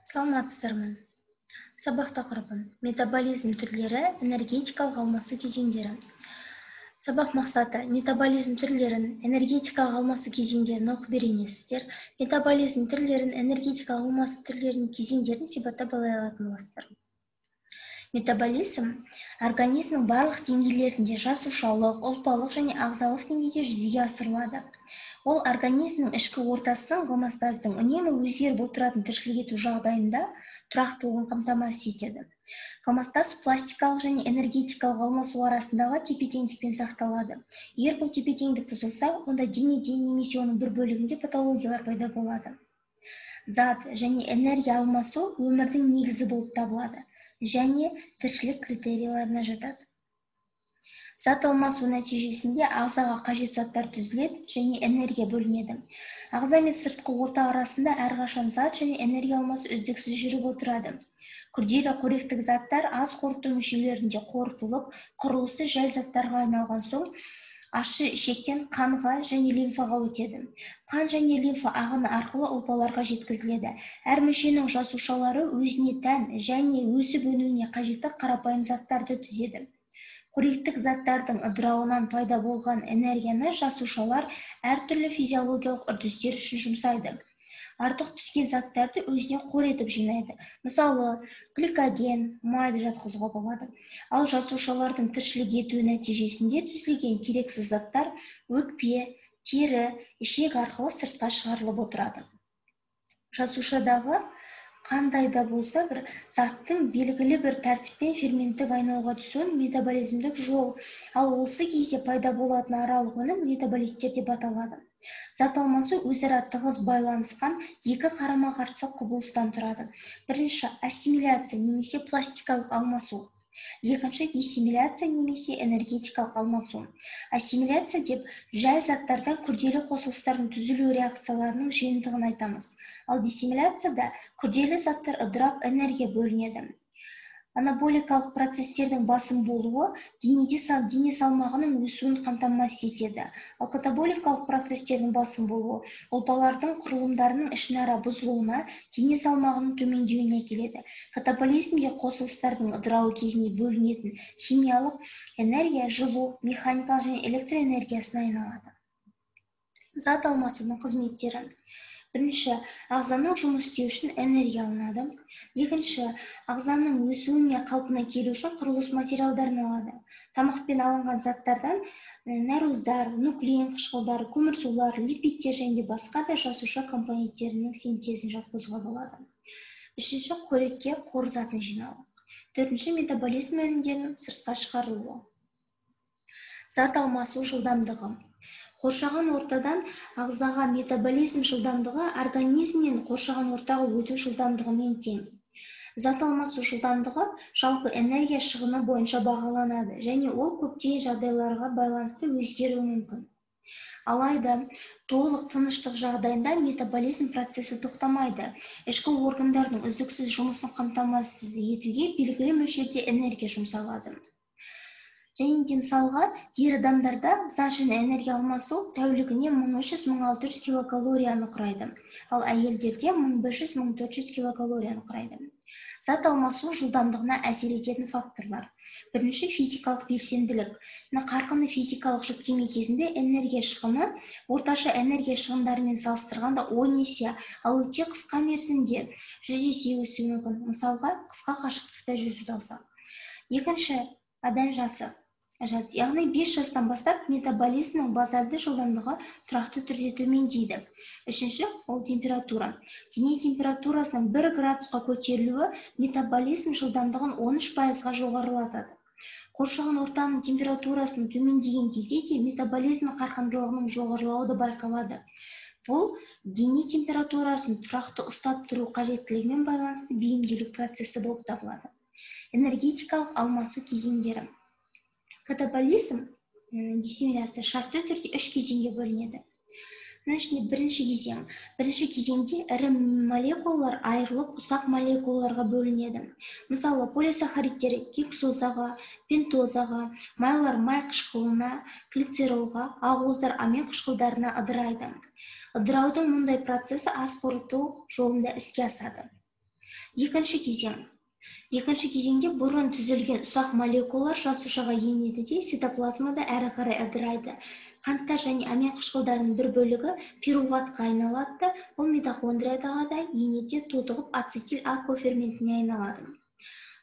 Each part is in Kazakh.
Саламатсыздармы? Сабақ тақырыбы: метаболизм түрлері, энергетикалық алмасу кезеңдері. Сабақ мақсаты: метаболизм түрлерін, энергетикалық алмасу кезеңдерін оқып үйренесіздер. Метаболизм түрлерін, энергетикалық алмасу түрлерінің кезеңдерін сипаттап ала алатын боласыздар. Метаболизм организмнің барлық деңгейлерінде жасушалық, ұлпалық және ағзалық деңгейде жүзеге асырылады. Ол организмнің ішкі ортасының гомостаздың үнемі өзгеріп отыратын тіршілік ету жағдайында тұрақтылығын қамтамасыз етеді. Гомостаз пластикалық және энергетикалық алмасу арасындағы тепе-теңдікпен сақталады. Егер бұл тепе-теңдік бұзылса, онда денеде немесе оның бір бөлігінде патологиялар пайда болады. Зат және энергия алмасу өмірдің негізі болып табылады және тіршілік критерийлеріне жатады. Зат алмасу нәтижесінде ағзаға қажет заттар түзіледі және энергия бөлінеді. Ағза мен сыртқы орта арасында әрқашан зат және энергия алмасу үздіксіз жүріп отырады. Күрделі қоректік заттар ас қорыту мүшелерінде қорытылып, құрылысы жай заттарға айналған соң, ащы ішектен қанға және лимфаға өтеді. Қан және лимфа ағыны арқылы ұлпаларға жеткізіледі. Әр мүшенің жасушалары өзіне тән және өсіп өнуіне қажетті қарапайым заттарды түзеді. Қоректік заттардың ыдырауынан пайда болған энергияны жасушалар әртүрлі физиологиялық үрдістер үшін жұмсайды. Артық түскен заттарды өзіне қор етіп жинайды. Мысалы, гликоген, майды жатқызуға болады. Ал жасушалардың тіршілік етуі нәтижесінде түзілген керексіз заттар өкпе, тері, ішек арқылы сыртқа шығарылып отырады. Жасушадағы қандай да болса бір заттың белгілі бір тәртіппен ферменттік айналуға түсуін метаболизмдік жол, ал осы кезде пайда болатын аралық өнім метаболиттер деп аталады. Зат алмасу өзара тығыз байланысқан екі қарама-қарсы құбылыстан тұрады. Бірінші ассимиляция немесе пластикалық алмасу. Екінші диссимиляция немесе энергетикалық алмасу. Ассимиляция деп жай заттардан күрделі қосылыстардың түзілу реакцияларының жиынтығын айтамыз. Ал диссимиляцияда күрделі заттар ыдырап энергия бөлінеді. Анаболикалық процестердің басым болуы дене салмағының өсуін қамтамасыз етеді. Ал катаболикалық процестердің басым болуы ұлпалардың құрылымдарының ішінара бұзылуына, дене салмағының төмендеуіне әкеледі. Катаболизмге қосылыстардың ыдырауы кезінде бөлінетін химиялық энергия жылу, механикалық және электроэнергиясына айналады. Зат алмасудың қызметтері. Бірінші, ағзаның жұмыс істеу үшін энергия алынады. Екінші, ағзаның өсуі мен қалпына келу үшін құрылыс материалдарын алады. Тамақпен алынған заттардан нәруыздар, нуклеин қышқылдары, көмірсулар, липидтер және басқа да жасуша компоненттерінің синтезін жатқызуға болады. Үшінші, қорекке қор затын жинау. Төртінші, метаболизм өнімдерінің сыртқа шығарылуы. Зат алмасу жылдамдығы. Қоршаған ортадан ағзаға метаболизм жылдамдығы организмнен қоршаған ортаға өту жылдамдығымен тең. Зат алмасу жылдамдығы жалпы энергия шығыны бойынша бағаланады және ол көптеген жағдайларға байланысты өзгеруі мүмкін. Алайда, толық тыныштық жағдайында метаболизм процесі тоқтамайды. Ішкі органдардың үздіксіз жұмысын қамтамасыз етуге белгілі мөлшерде энергия жұмсалады. Және де мысалға, ер адамдарда зат және энергия алмасу тәулігіне 1300-1600 килокалорияны құрайды, ал әйелдерде 1500-1400 килокалорияны құрайды. Зат алмасу жылдамдығына әсер ететін факторлар. Бірінші, физикалық белсенділік. Қарқынды физикалық жүктеме кезінде энергия шығыны орташа энергия шығындарымен салыстырғанда 10 есе, ал өте қысқа мерзімде 100 есе өсуі мүмкін. Мысалға, қысқа қашықтықта жүзуді алсақ. Екінші, адам жасы. Яғни 5 жастан бастап метаболизмнің базальды жылдамдығы тұрақты түрде төмендейді. Үшінші, ол температура. Дене температурасының 1 градусқа көтерілуі метаболизм жылдамдығын 13%-ға жоғарылатады. Қоршаған ортаның температурасының төмендеген кезде де метаболизм қарқындылығының жоғарылауы байқалады. Бұл дене температурасын тұрақты ұстап тұру қажеттілігімен байланысты бейімделу процесі болып табылады. Энергетикалық алмасу кезеңдері. Катаболизм, диссимиляция шартты түрде 3 кезеңге бөлінеді. Бірінші кезең. Бірінші кезеңде ірі молекулалар айырылып ұсақ молекулаларға бөлінеді. Мысалы, полисахаридтер гексозаға, пентозаға, майлар май қышқылына, глицеролға, ақуыздар амин қышқылдарына ыдырайды. Ыдыраудың мұндай процесі ас қорыту жолында іске асады. Екінші кезең. Екінші кезеңде бұрын түзілген ұсақ молекулалар жасушаға енеді де цитоплазмада әрі қарай ыдырайды. Қанттар және амин қышқылдарының бір бөлігі пируватқа айналады да, ол митохондриядағы да енеде тотығып ацетил А коферментіне айналады.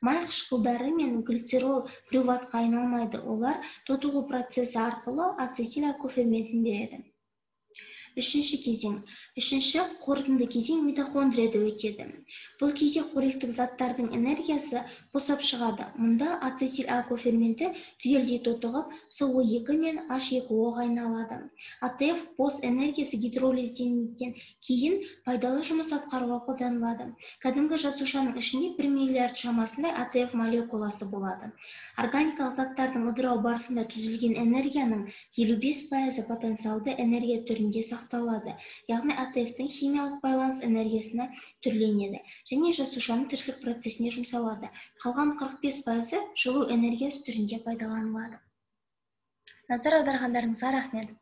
Май қышқылдары мен глицерол пируватқа айналмайды, олар тотығу процесі арқылы ацетил А коферментін береді. Үшінші кезең. Үшінші қорытынды кезең митохондрияда өтеді. Бұл кезде қоректік заттардың энергиясы босап шығады. Мұнда ацетил А коферменті түгелдей тотығып, СО2 мен H2O-ға айналады. АТФ бос энергиясы гидролизден кейін пайдалы жұмыс атқаруға қолданылады. Кәдімгі жасушаның ішінде 1 миллиард шамасында АТФ молекуласы болады. Органикалық заттардың ыдырау барысында түзілген энергияның 55% потенциалды энергия түрінде сақталады. Яғни АТФ-тің химиялық байланыс энергиясына түрленеді және жасушаның тіршілік процесіне жұмсалады. Қалған 45% жылу энергиясы түрінде пайдаланылады. Назар аударғандарыңызға рахмет.